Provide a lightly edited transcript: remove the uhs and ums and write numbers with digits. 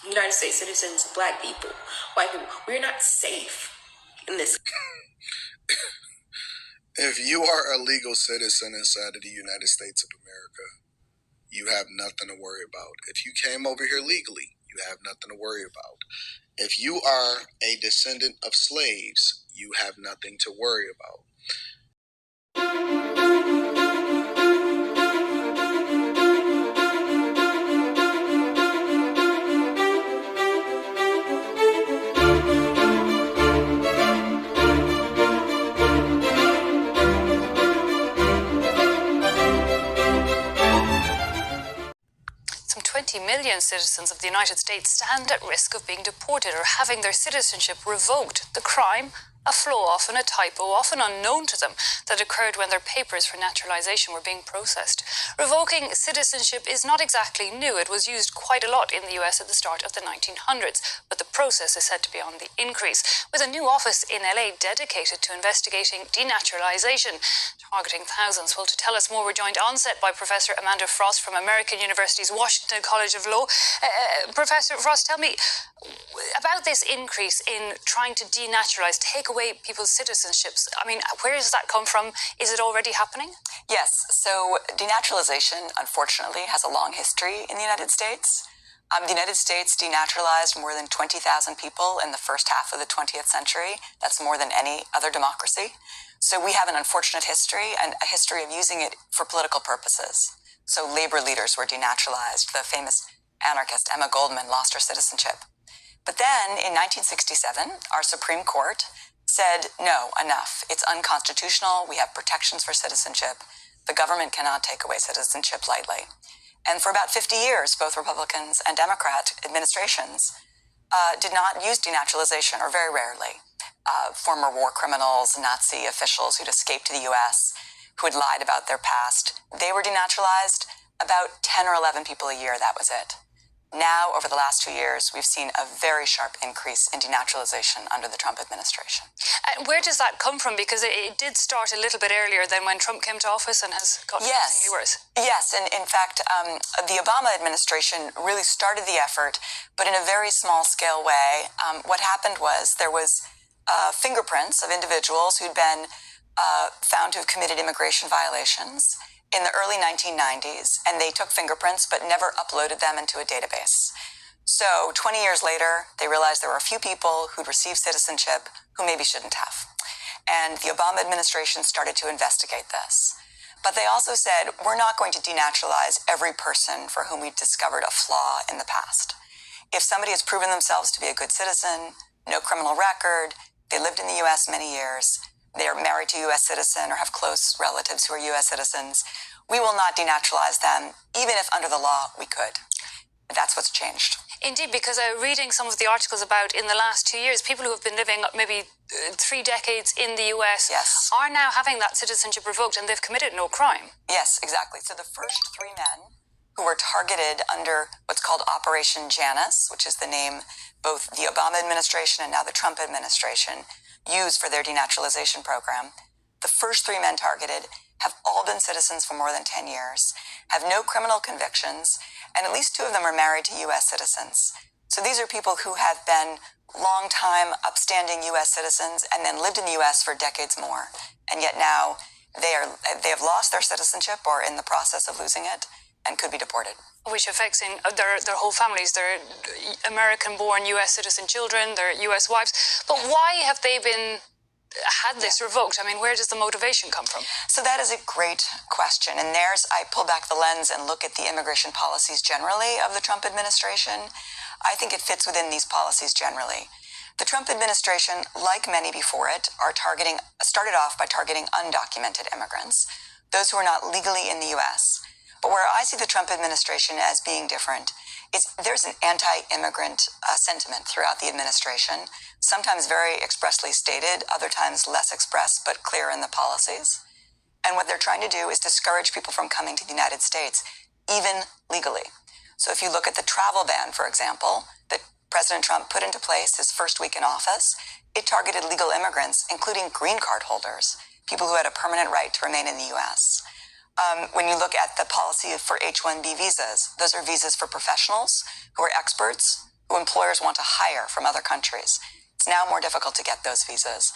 United States citizens, black people, white people, we're not safe in this. If you are a legal citizen inside of the United States of America, you have nothing to worry about. If you came over here legally, you have nothing to worry about. If you are a descendant of slaves, you have nothing to worry about. Some 20 million citizens of the United States stand at risk of being deported or having their citizenship revoked. The crime? A flaw, often a typo, often unknown to them, that occurred when their papers for naturalization were being processed. Revoking citizenship is not exactly new. It was used quite a lot in the US at the start of the 1900s, but the process is said to be on the increase, with a new office in LA dedicated to investigating denaturalization, targeting thousands. Well, to tell us more, we're joined on set by Professor Amanda Frost from American University's Washington College of Law. Professor Frost, tell me about this increase in trying to denaturalize, take away people's citizenships. I mean, where does that come from? Is it already happening? Yes. So denaturalization, unfortunately, has a long history in the United States. The United States denaturalized more than 20,000 people in the first half of the 20th century. That's more than any other democracy. So we have an unfortunate history and a history of using it for political purposes. So labor leaders were denaturalized. The famous anarchist Emma Goldman lost her citizenship. But then in 1967, our Supreme Court said, no, enough. It's unconstitutional. We have protections for citizenship. The government cannot take away citizenship lightly. And for about 50 years, both Republicans and Democrat administrations did not use denaturalization, or very rarely. Former war criminals, Nazi officials who'd escaped to the U.S., who had lied about their past, they were denaturalized. About 10 or 11 people a year, that was it. Now, over the last 2 years, we've seen a very sharp increase in denaturalization under the Trump administration. And where does that come from? Because it did start a little bit earlier than when Trump came to office and has gotten increasingly worse. Yes, and in fact, the Obama administration really started the effort, but in a very small-scale way. What happened was there was fingerprints of individuals who'd been found to have committed immigration violations in the early 1990s, and they took fingerprints but never uploaded them into a database. So 20 years later, they realized there were a few people who'd received citizenship who maybe shouldn't have. And the Obama administration started to investigate this. But they also said, we're not going to denaturalize every person for whom we discovered a flaw in the past. If somebody has proven themselves to be a good citizen, no criminal record, they lived in the U.S. many years, they are married to a U.S. citizen or have close relatives who are U.S. citizens, we will not denaturalize them, even if under the law we could. That's what's changed. Indeed, because reading some of the articles about in the last 2 years, people who have been living maybe 3 decades in the U.S. Yes. are now having that citizenship revoked and they've committed no crime. Yes, exactly. So the first 3 men who were targeted under what's called Operation Janus, which is the name both the Obama administration and now the Trump administration used for their denaturalization program, the first 3 men targeted have all been citizens for more than 10 years, have no criminal convictions, and at least 2 of them are married to U.S. citizens. So these are people who have been long-time, upstanding U.S. citizens and then lived in the U.S. for decades more. And yet now they have lost their citizenship or in the process of losing it and could be deported. Which affects their whole families, their American-born U.S. citizen children, their U.S. wives. But why have they had this revoked? I mean, where does the motivation come from? So that is a great question. And I pull back the lens and look at the immigration policies generally of the Trump administration. I think it fits within these policies generally. The Trump administration, like many before it, started off by targeting undocumented immigrants, those who are not legally in the U.S. But where I see the Trump administration as being different is there's an anti-immigrant sentiment throughout the administration, sometimes very expressly stated, other times less expressed, but clear in the policies. And what they're trying to do is discourage people from coming to the United States, even legally. So if you look at the travel ban, for example, that President Trump put into place his first week in office, it targeted legal immigrants, including green card holders, people who had a permanent right to remain in the U.S. When you look at the policy for H-1B visas, those are visas for professionals who are experts, who employers want to hire from other countries. It's now more difficult to get those visas.